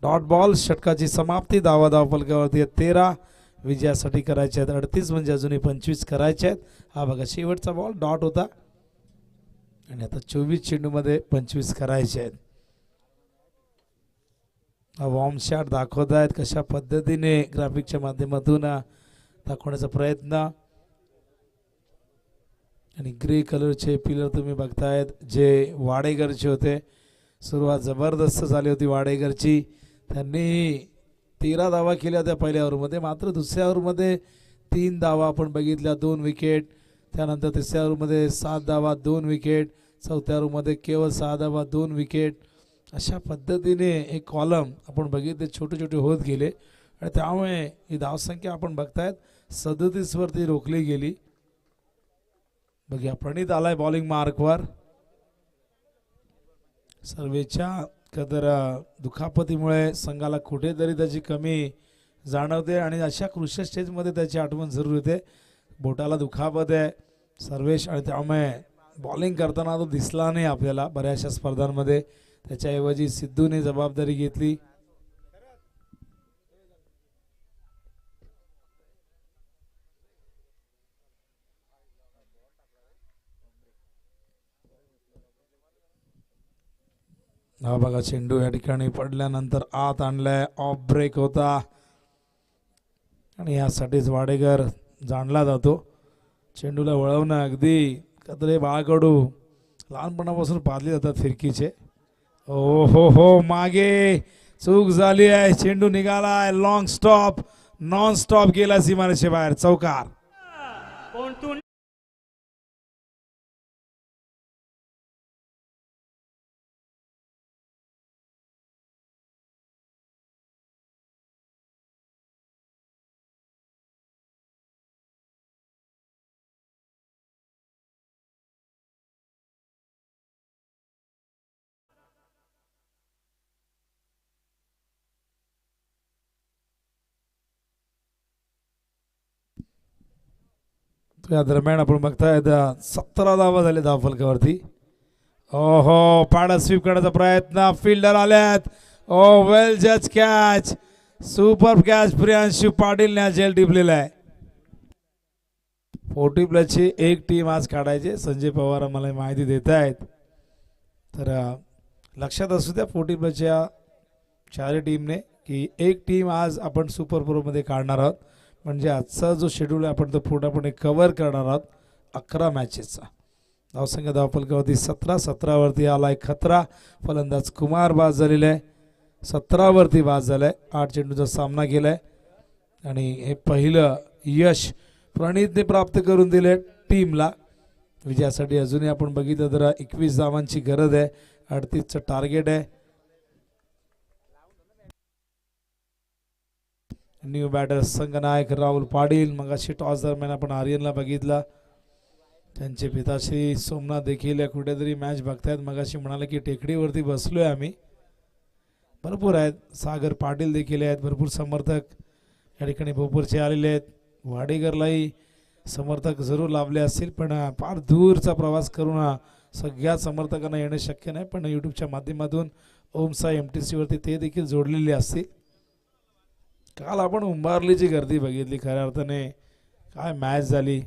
dot ball. षटकाची समाप्ती. धावफलकावरती 13. विजयासाठी करायचे आहेत 38, म्हणजे अजूनही 25 करायचे आहेत. हा बघा शेवटचा बॉल डॉट होता आणि आता 24 चेंडूमध्ये 25 करायचे आहेत. हा वॉर्म शॉट दाखवत आहेत, कशा पद्धतीने ग्राफिकच्या माध्यमातून दाखवण्याचा प्रयत्न. आणि ग्रे कलरचे पिलर तुम्ही बघतायत, जे वाडेकरचे होते. सुरुवात जबरदस्त झाली होती वाडेकरची. त्यांनी 13 धावा केल्या होत्या पहिल्या ओव्हरमध्ये, मात्र दुसऱ्या ओव्हरमध्ये 3 धावा आपण बघितल्या, 2 विकेट. त्यानंतर तिसऱ्या ओव्हरमध्ये 7 धावा, 2 विकेट. चौथ्या ओव्हरमध्ये केवळ 6 धावा, 2 विकेट. अशा पद्धतीने एक कॉलम आपण बघितले, छोटे छोटे होत गेले आणि त्यामुळे ही धावसंख्या आपण बघतायत 37 वरती रोखली गेली. बघूया, प्रणित आलाय बॉलिंग मार्कवर. सर्वेच्या कदर दुखापतीमुळे संघाला कुठेतरी त्याची कमी जाणवते आणि अशा क्रुशियल स्टेजमध्ये त्याची आठवण जरूर येते. बोटाला दुखापत आहे सर्वेश आणि त्यामुळे बॉलिंग करताना तो दिसला नाही आपल्याला बऱ्याचशा स्पर्धांमध्ये. त्याच्याऐवजी सिद्धूने जबाबदारी घेतली. हा बघा, चेंडू या ठिकाणी पडल्यानंतर आत आणलाय, ऑफ ब्रेक होता आणि यासाठीच वाडेकर जाणला जातो. चेंडूला वळवणं अगदी कदरे बाळकडू लहानपणापासून पाळले जातात फिरकीचे. ओ हो, मागे चूक झाली आहे, चेंडू निघालाय, लॉंग स्टॉप, नॉन स्टॉप गेला सीमारेषे बाहेर, चौकार. या दरम्यान आपण बघताय 17 धावा झाले धावफलकावरती. ओहो, पाडा स्वीप करण्याचा प्रयत्न, फिल्डर आल्यात. ओ वेल जज कॅच, सुपर कॅच प्रियांशु पाटीलने जेल टिपलेला आहे. 40+ एक टीम आज काढायचे, संजय पवार आम्हाला माहिती देत आहेत. तर लक्षात असू द्या 40+च्या चारही टीमने की एक टीम आज आपण सुपर प्रो मध्ये काढणार आहोत. म्हणजे आजचा जो शेड्यूल आहे आपण तो पूर्णपणे कव्हर करणार आहोत 11 मॅचेसचा. धावसंख्या धावफलकावरती 17 वरती आलाय खतरा. फलंदाज कुमार बाद झालेला आहे, 17 वरती बाद झालाय. 8 चेंडूचा सामना केलाय आणि हे पहिलं यश प्रणितने प्राप्त करून दिले टीमला. विजयासाठी अजूनही आपण बघितलं तर 21 धावांची गरज आहे, 38चं टार्गेट आहे. न्यू बॅटर संघनायक राहुल पाटील. मगाशी टॉस दरम्यान आपण आर्यनला बघितला, त्यांचे पिताश्री सोमनाथ देखील कुठेतरी मॅच बघतायत. मगाशी म्हणाले की टेकडीवरती बसलोय आम्ही. भरपूर आहेत, सागर पाटील देखील आहेत, भरपूर समर्थक या ठिकाणी भोपूरचे आलेले आहेत. वाडेकरलाही समर्थक जरूर लाभले असतील, पण फार दूरचा प्रवास करून सगळ्या समर्थकांना येणं शक्य नाही. पण यूट्यूबच्या माध्यमातून ओमसाई MTC वरती ते देखील जोडलेले असतील. काल आपण उंबारलीची गर्दी बघितली, खऱ्या अर्थाने काय मॅच झाली.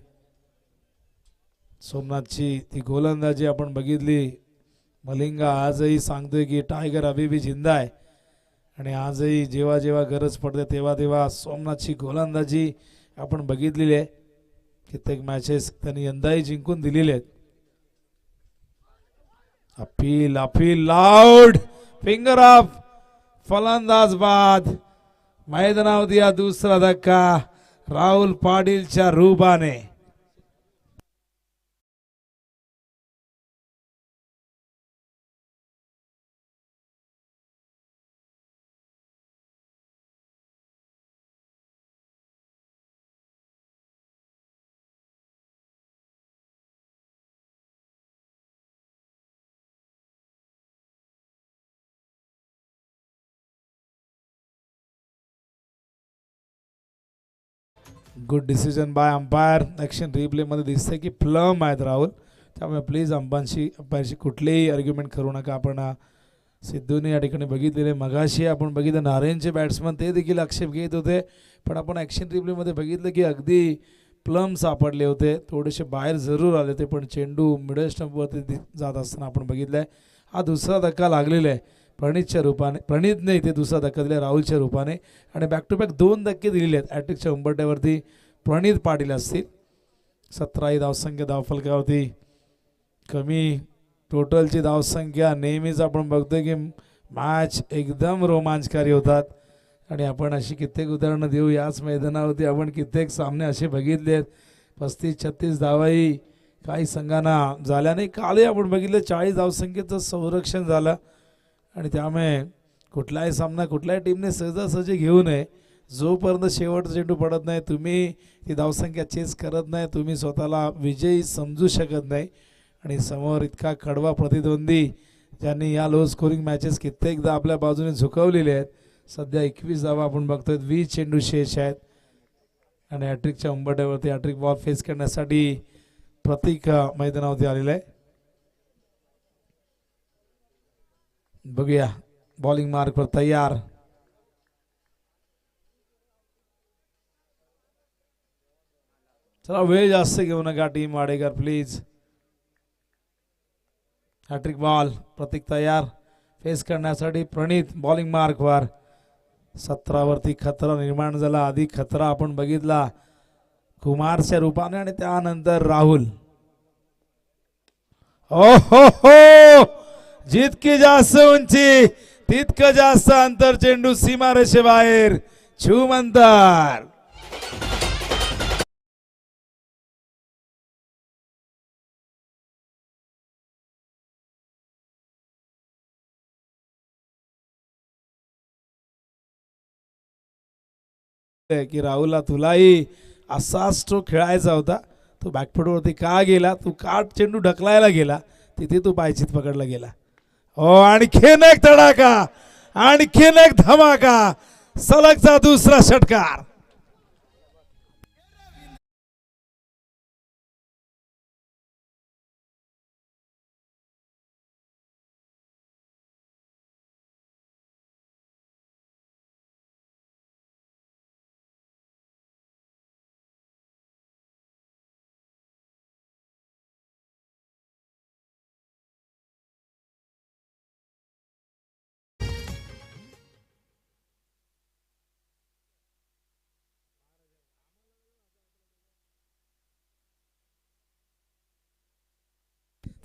सोमनाथची ती गोलंदाजी आपण बघितली. मलिंगा आजही सांगतोय की टायगर अभी भी जिंदा आहे आणि आजही जेव्हा जेव्हा गरज पडते तेव्हा तेव्हा सोमनाथची गोलंदाजी आपण बघितलेली आहे. कित्येक मॅचेस त्यांनी यंदाही जिंकून दिलेले आहेत. Appeal appeal loud finger off फलंदाज बाद. मैदानावर या दुसरा धक्का राहुल पाटीलच्या रूपाने. Good decision by umpire. Action रिप्लेमध्ये दिसतंय की प्लम आहेत राहुल, त्यामुळे प्लीज अंपायरशी कुठलेही आर्ग्युमेंट करू नका. आपण सिद्धूने या ठिकाणी बघितलेले मगाशी आपण बघितलं नारायणचे बॅट्समन ते देखील आक्षेप घेत होते, पण आपण ॲक्शन रिप्लेमध्ये बघितलं की अगदी प्लम सापडले होते. थोडेसे बाहेर जरूर आले होते पण चेंडू मिडल स्टंपवरती जात असताना आपण बघितलं आहे. हा दुसरा धक्का लागलेला आहे प्रणीतच्या रूपाने. प्रणीतने इथे दुसरा धक्का दिला राहुलच्या रूपाने आणि बॅक टू बॅक 2 धक्के दिलेले आहेत. ॲट्रिकच्या उंबरट्यावरती प्रणीत पाटील असतील. 17 धावसंख्या धावफलकावरती कमी. टोटलची धावसंख्या नेहमीच आपण बघतोय की मॅच एकदम रोमांचकारी होतात आणि आपण अशी कित्येक उदाहरणं देऊ. याच मैदानावरती आपण कित्येक सामने असे बघितले आहेत. 35-36 धावाही काही संघांना झाल्या नाही. कालही आपण बघितलं 40 धावसंख्येचं संरक्षण झालं आणि त्यामुळे कुठलाही सामना कुठल्याही टीमने सहजासहजी घेऊ नये. जोपर्यंत शेवटचा चेंडू पडत नाही तुम्ही ती धावसंख्या चेस करत नाही, तुम्ही स्वतःला विजयी समजू शकत नाही. आणि समोर इतका कडवा प्रतिद्वंदी ज्यांनी या लो स्कोरिंग मॅचेस कित्येकदा आपल्या बाजूने झुकवलेले आहेत. सध्या 21 धावा आपण बघतोय, 20 चेंडू शेष आहेत आणि हॅट्रिकच्या उंबरठ्यावरती हॅट्रिक बॉल फेस करण्यासाठी प्रतीक मैदानावरती आलेला आहे. बघूया बॉलिंग मार्कवर तयार. चला वेळ जास्त घेऊ नका team Wadekar please. Hat trick ball. Prateek तयार फेस करण्यासाठी. प्रणीत बॉलिंग मार्कवर. 17 वरती खतरा निर्माण झाला. आधी खतरा आपण बघितला कुमारच्या रूपाने आणि त्यानंतर राहुल. ओ हो जितकी जास्त उंची तितकं जास्त अंतर. चेंडू सीमारेषेबाहेर. छूम अंतर. की राहुलला तुलाही असा स्ट्रोक खेळायचा होता, तू बॅकफुटवरती का गेला, तू का चेंडू ढकलायला गेला, तिथे तू पायचीत पकडला गेला. हो आणखीन एक तडाखा, आणखीन एक धमाका. सलगचा दुसरा षटकार.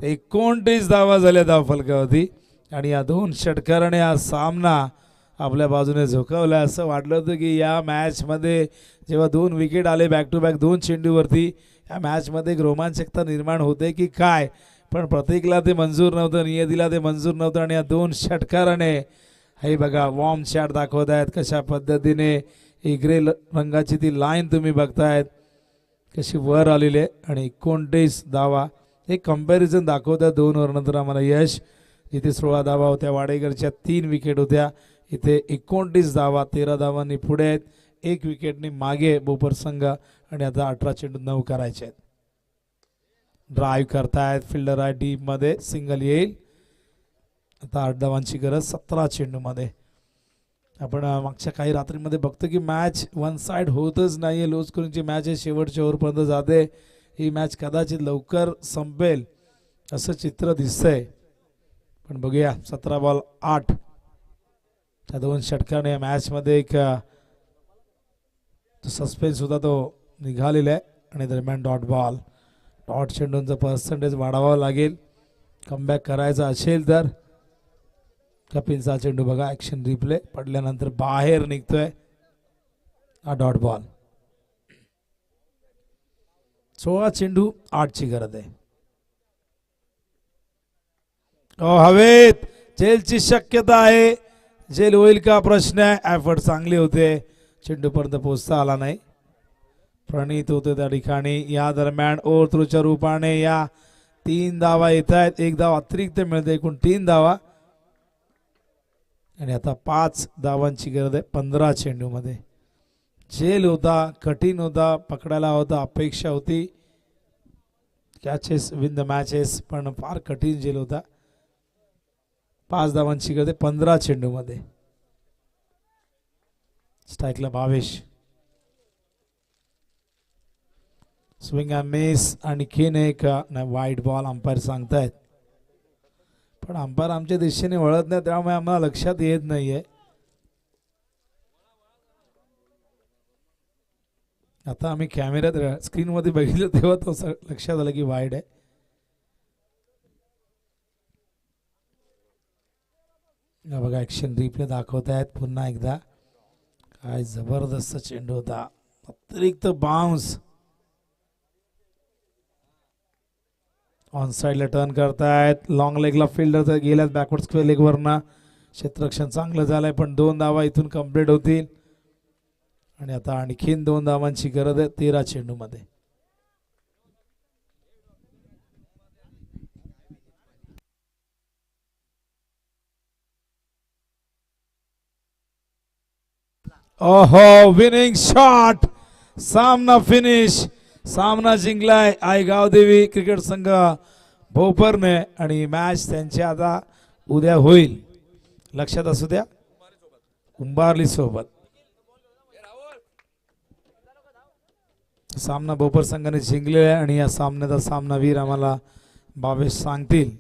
ते 29 धावा झाल्या धावफलकावरती आणि या 2 षटकाराने हा सामना आपल्या बाजूने झोकावला. असं वाटलं होतं की या मॅचमध्ये जेव्हा 2 विकेट आले बॅक टू बॅक 2 चेंडूवरती, या मॅचमध्ये एक रोमांचकता निर्माण होते की काय, पण प्रतीकला ते मंजूर नव्हतं, नियतीला ते मंजूर नव्हतं आणि या 2 षटकाराने हे बघा वॉर्म शॉट दाखवत आहेत कशा पद्धतीने ही ग्रे रंगाची ती लाईन तुम्ही बघतायत कशी वर आलेली आहे आणि 29 धावा. एक कंपॅरिझन दाखवतात 2 ओव्हर नंतर आम्हाला यश. जिथे 16 धावा होत्या वाडेकरच्या 3 विकेट होत्या, इथे 29 धावा 13 धावांनी पुढे आहेत, 1 विकेटनी मागे बोपर संघ आणि आता 18 चेंडू 9 करायचे आहेत. ड्राईव्ह करतायत फिल्डर आहे डीप मध्ये, सिंगल येईल. आता 8 धावांची गरज 17 चेंडू मध्ये. आपण मागच्या काही रात्रीमध्ये बघतो की मॅच वन साइड होतच नाहीये. लो स्कोरिंगची मॅच आहे, शेवटच्या ओव्हरपर्यंत जाते. ही मॅच कदाचित लवकर संपेल असं चित्र दिसतंय, पण बघूया. 17 बॉल 8 त्या 2 षटकाने या मॅच मध्ये एक सस्पेन्स होता तो निघालेला आहे. आणि दरम्यान डॉट चेंडूंचं पर्सेंटेज वाढवावं लागेल कमबॅक करायचा असेल तर. कपिलचा चेंडू बघा, ऍक्शन रिप्ले पडल्यानंतर बाहेर निघतोय हा डॉट बॉल. 16 चेंडू 8 ची गरज आहे. हवेत जेलची शक्यता आहे. जेल होईल का प्रश्न आहे. एफर्ट चांगले होते, चेंडू पर्यंत पोहोचता आला नाही. प्रणित होते त्या ठिकाणी. या दरम्यान ओव्हर थ्रोच्या रूपाने या 3 धावा येत आहेत. 1 धाव अतिरिक्त मिळते, एकूण 3 धावा. आणि आता 5 धावांची गरज आहे 15 चेंडू मध्ये. जेल होता, कठीण होता, पकडायला होता, अपेक्षा होती कॅचेस विन द मॅचेस, पण फार कठीण जेल होता. 5 धावांची गरज आहे 15 चेंडू मध्ये. स्ट्राईकला भावेश. Swing and miss. आणखीन एक वाईट बॉल अंपायर सांगतायत, पण अंपायर आमच्या दिशेने वळत नाही, त्यामुळे आम्हाला लक्षात येत नाहीये. आता आम्ही कॅमेऱ्यात स्क्रीन मध्ये बघितलं तेव्हा तो लक्षात आलं की वाईड आहे. बघा ऍक्शन रिप्ले दाखवत आहेत पुन्हा एकदा. काय जबरदस्त चेंडू होता, अतिरिक्त बाउन्स. ऑन साइडला टर्न करतायत. लॉंग लेगला फिल्डर गेल्यात बॅकवर्ड स्क्वेअर लेग वरना. क्षेत्ररक्षण चांगलं झालंय, पण 2 धावा इथून कंप्लीट होतील. आणि आता आणखीन 2 धावांची गरज आहे 13 चेंडू मध्ये. ओहो, विनिंग शॉट. सामना फिनिश. सामना जिंकलाय आई गावदेवी क्रिकेट संघ भोपरने. आणि मॅच त्यांची आता उद्या होईल, लक्षात असू द्या, कुंभारली सोबत. सामना भोपर संघाने जिंकलेला आहे आणि या सामन्याचा सामनावीर आम्हाला भावेश सांगतील.